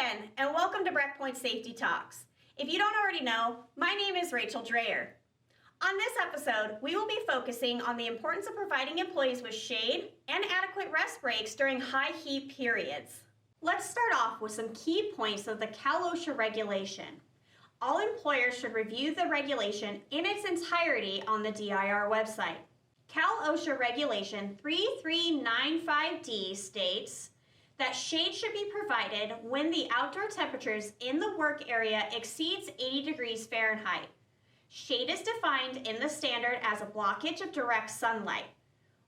again, and welcome to Breckpoint Safety Talks. If you don't already know, my name is Rachel Dreyer. On this episode, we will be focusing on the importance of providing employees with shade and adequate rest breaks during high heat periods. Let's start off with some key points of the Cal OSHA regulation. All employers should review the regulation in its entirety on the DIR website. Cal OSHA Regulation 3395D states that shade should be provided when the outdoor temperatures in the work area exceeds 80 degrees Fahrenheit. Shade is defined in the standard as a blockage of direct sunlight.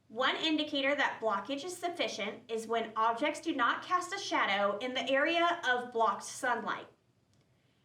One indicator that blockage is sufficient is when objects do not cast a shadow in the area of blocked sunlight.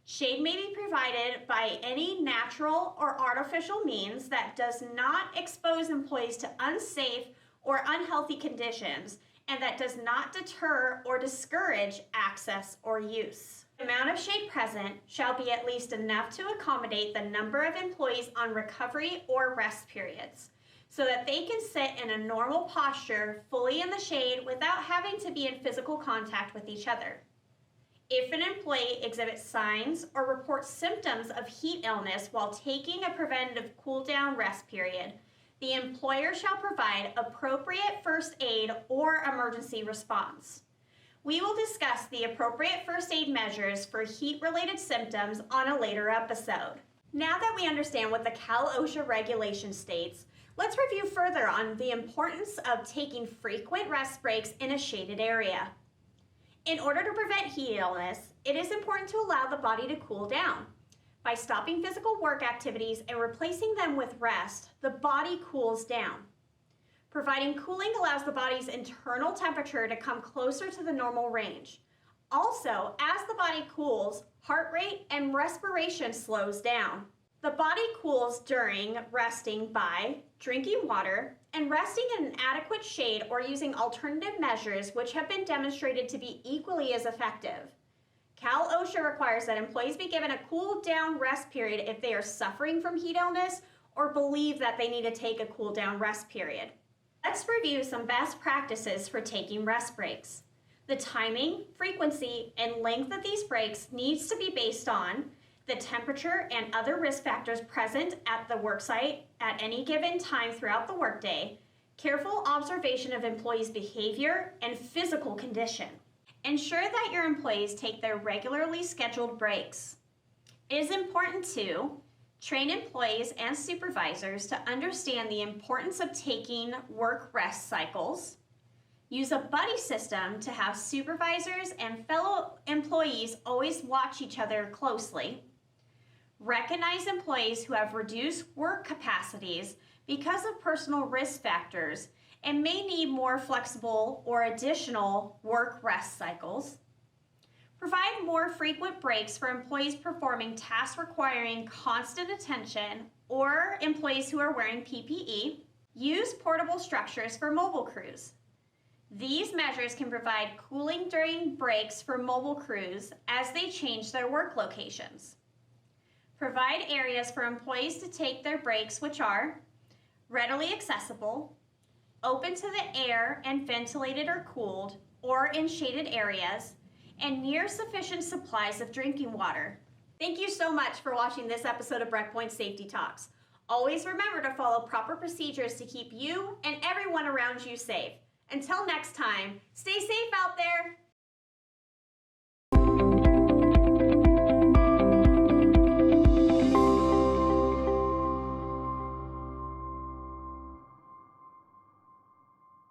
Shade may be provided by any natural or artificial means that does not expose employees to unsafe or unhealthy conditions and that does not deter or discourage access or use. The amount of shade present shall be at least enough to accommodate the number of employees on recovery or rest periods, so that they can sit in a normal posture fully in the shade without having to be in physical contact with each other. If an employee exhibits signs or reports symptoms of heat illness while taking a preventative cool-down rest period, the employer shall provide appropriate first aid or emergency response. We will discuss the appropriate first aid measures for heat-related symptoms on a later episode. Now that we understand what the Cal OSHA regulation states, let's review further on the importance of taking frequent rest breaks in a shaded area. In order to prevent heat illness, it is important to allow the body to cool down. By stopping physical work activities and replacing them with rest, the body cools down. Providing cooling allows the body's internal temperature to come closer to the normal range. Also, as the body cools, heart rate and respiration slows down. The body cools during resting by drinking water and resting in an adequate shade or using alternative measures which have been demonstrated to be equally as effective. Cal OSHA requires that employees be given a cool down rest period if they are suffering from heat illness or believe that they need to take a cool down rest period. Let's review some best practices for taking rest breaks. The timing, frequency, and length of these breaks needs to be based on the temperature and other risk factors present at the worksite at any given time throughout the workday, careful observation of employees' behavior and physical condition. Ensure that your employees take their regularly scheduled breaks. It is important to train employees and supervisors to understand the importance of taking work rest cycles. Use a buddy system to have supervisors and fellow employees always watch each other closely. Recognize employees who have reduced work capacities because of personal risk factors and may need more flexible or additional work rest cycles. Provide more frequent breaks for employees performing tasks requiring constant attention or employees who are wearing PPE. Use portable structures for mobile crews. These measures can provide cooling during breaks for mobile crews as they change their work locations. Provide areas for employees to take their breaks which are readily accessible, open to the air and ventilated or cooled, or in shaded areas, and near sufficient supplies of drinking water. Thank you so much for watching this episode of Breckpoint Safety Talks. Always remember to follow proper procedures to keep you and everyone around you safe. Until next time, stay safe out there.